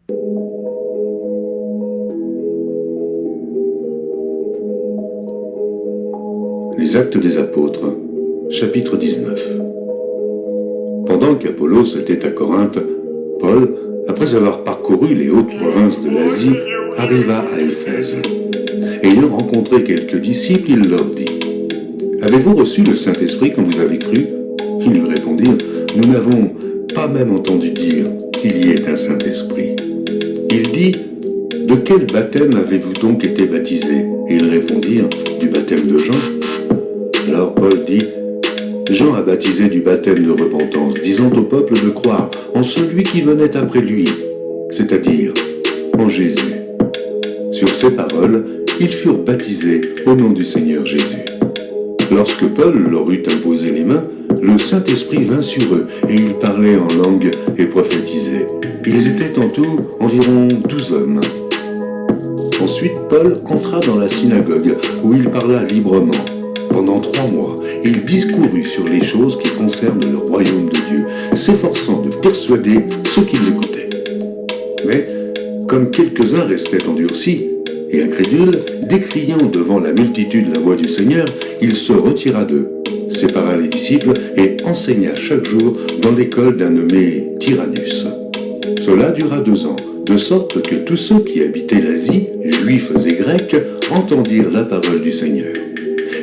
Les Actes des Apôtres, chapitre 19. Pendant qu'Apollos était à Corinthe, Paul, après avoir parcouru les hautes provinces de l'Asie, arriva à Éphèse. Ayant rencontré quelques disciples, il leur dit : « Avez-vous reçu le Saint-Esprit quand vous avez cru ?» Ils lui répondirent : « Nous n'avons pas même entendu dire qu'il y ait un Saint-Esprit. » Il dit : « De quel baptême avez-vous donc été baptisés ?» Et ils répondirent : « Du baptême de Jean. » Alors Paul dit : « Jean a baptisé du baptême de repentance, disant au peuple de croire en celui qui venait après lui, c'est-à-dire en Jésus. » Sur ces paroles, ils furent baptisés au nom du Seigneur Jésus. Lorsque Paul leur eut imposé les mains, le Saint-Esprit vint sur eux, et ils parlaient en langue et prophétisaient. Ils étaient en tout environ 12 hommes. Ensuite, Paul entra dans la synagogue, où il parla librement. Pendant 3 mois, il discourut sur les choses qui concernent le royaume de Dieu, s'efforçant de persuader ceux qui l'écoutaient. Mais, comme quelques-uns restaient endurcis et incrédules, décriant devant la multitude la voix du Seigneur, il se retira d'eux, sépara les disciples et enseigna chaque jour dans l'école d'un nommé Tyrannus. Cela dura 2 ans, de sorte que tous ceux qui habitaient l'Asie, juifs et grecs, entendirent la parole du Seigneur.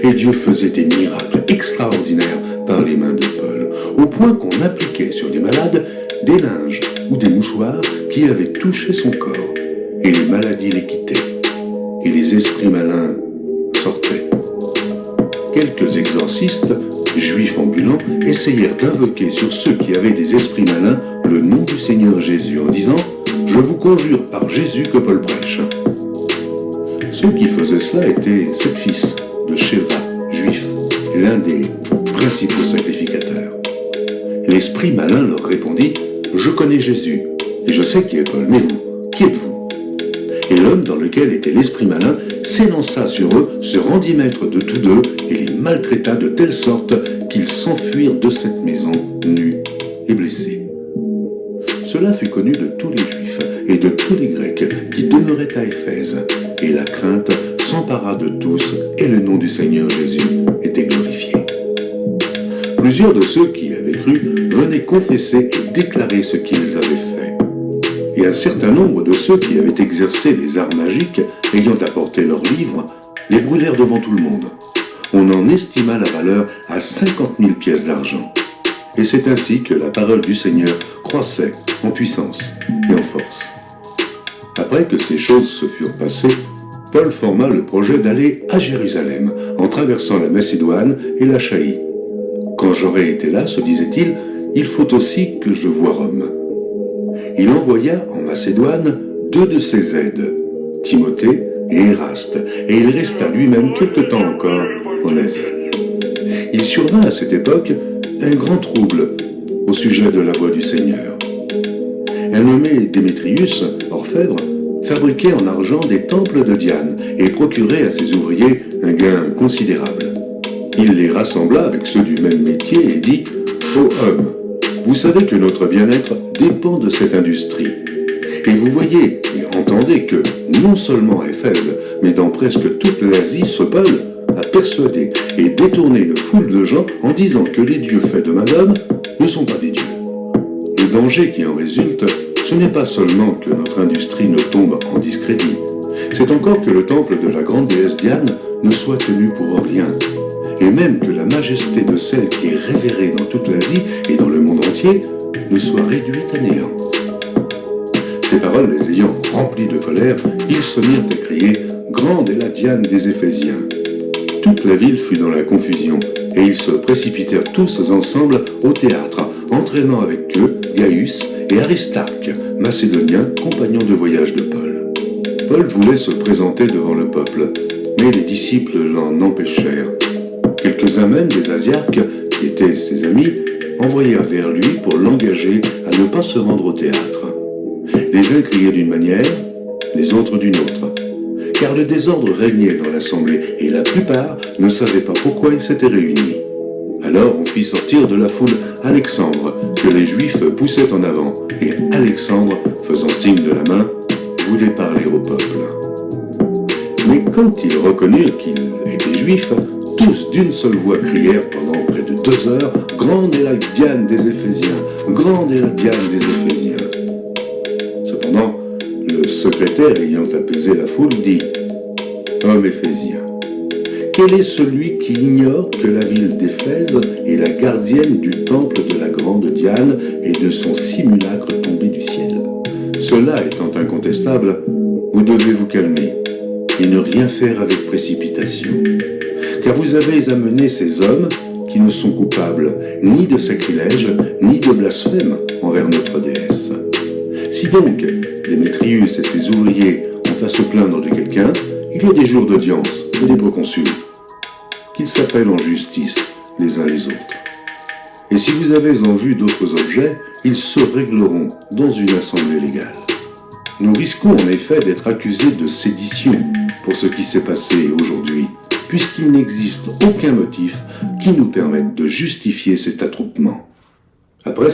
Et Dieu faisait des miracles extraordinaires par les mains de Paul, au point qu'on appliquait sur les malades des linges ou des mouchoirs qui avaient touché son corps, et les maladies les quittaient, et les esprits malins sortaient. Quelques exorcistes, juifs ambulants, essayèrent d'invoquer sur ceux qui avaient des esprits malins le nom du Seigneur Jésus, en disant : « Je vous conjure par Jésus que Paul prêche. » Ceux qui faisaient cela étaient 7 fils de Sheva, juif, l'un des principaux sacrificateurs. L'esprit malin leur répondit : « Je connais Jésus, et je sais qui est Paul, mais vous, qui êtes-vous » Et l'homme dans lequel était l'esprit malin s'élança sur eux, se rendit maître de tous deux, et les maltraita de telle sorte qu'ils s'enfuirent de cette maison, nus et blessés. Cela fut connu de tous les Juifs et de tous les Grecs qui demeuraient à Éphèse, et la crainte s'empara de tous, et le nom du Seigneur Jésus était glorifié. Plusieurs de ceux qui avaient cru venaient confesser et déclarer ce qu'ils avaient fait. Et un certain nombre de ceux qui avaient exercé les arts magiques, ayant apporté leurs livres, les brûlèrent devant tout le monde. On en estima la valeur à 50 000 pièces d'argent. Et c'est ainsi que la parole du Seigneur croissait en puissance et en force. Après que ces choses se furent passées, Paul forma le projet d'aller à Jérusalem, en traversant la Macédoine et l'Achaïe. Quand j'aurai été là, se disait-il, il faut aussi que je voie Rome. Il envoya en Macédoine 2 de ses aides, Timothée et Éraste, et il resta lui-même quelque temps encore en Asie. Il survint à cette époque un grand trouble au sujet de la voix du Seigneur. Un nommé Démétrius, orfèvre, fabriquait en argent des temples de Diane et procurait à ses ouvriers un gain considérable. Il les rassembla avec ceux du même métier et dit : « Ô hommes, vous savez que notre bien-être dépend de cette industrie. Et vous voyez et entendez que, non seulement à Éphèse, mais dans presque toute l'Asie, ce Paul a persuadé et détourné une foule de gens en disant que les dieux faits de main d'homme ne sont pas des dieux. Le danger qui en résulte, ce n'est pas seulement que notre industrie ne tombe en discrédit, c'est encore que le temple de la grande déesse Diane ne soit tenu pour rien, et même que la majesté de celle qui est révérée dans toute l'Asie et dans le monde entier ne soit réduite à néant. » Ces paroles les ayant remplis de colère, ils se mirent à crier « Grande est la Diane des Éphésiens !» Toute la ville fut dans la confusion, et ils se précipitèrent tous ensemble au théâtre, entraînant avec eux Gaius et Aristarque, macédoniens, compagnons de voyage de Paul. Paul voulait se présenter devant le peuple, mais les disciples l'en empêchèrent. Quelques-uns même des Asiarques, qui étaient ses amis, envoyèrent vers lui pour l'engager à ne pas se rendre au théâtre. Les uns criaient d'une manière, les autres d'une autre, car le désordre régnait dans l'assemblée et la plupart ne savaient pas pourquoi ils s'étaient réunis. Alors on fit sortir de la foule Alexandre, que les Juifs poussaient en avant, et Alexandre, faisant signe de la main, voulait parler au peuple. Mais quand ils reconnurent qu'il était juif, tous d'une seule voix crièrent pendant près de 2 heures « Grande est la Diane des Éphésiens! Grande est la Diane des Éphésiens !» Cependant, le secrétaire ayant apaisé la foule dit « Homme éphésien, quel est celui qui ignore que la ville d'Éphèse est la gardienne du temple de la grande Diane et de son simulacre tombé du ciel? Cela étant incontestable, vous devez vous calmer et ne rien faire avec précipitation, car vous avez amené ces hommes qui ne sont coupables ni de sacrilège ni de blasphème envers notre déesse. Si donc Démétrius et ses ouvriers ont à se plaindre de quelqu'un, il y a des jours d'audience et des proconsuls, qu'ils s'appellent en justice les uns les autres. Et si vous avez en vue d'autres objets, ils se régleront dans une assemblée légale. Nous risquons en effet d'être accusés de sédition pour ce qui s'est passé aujourd'hui, puisqu'il n'existe aucun motif qui nous permette de justifier cet attroupement. Après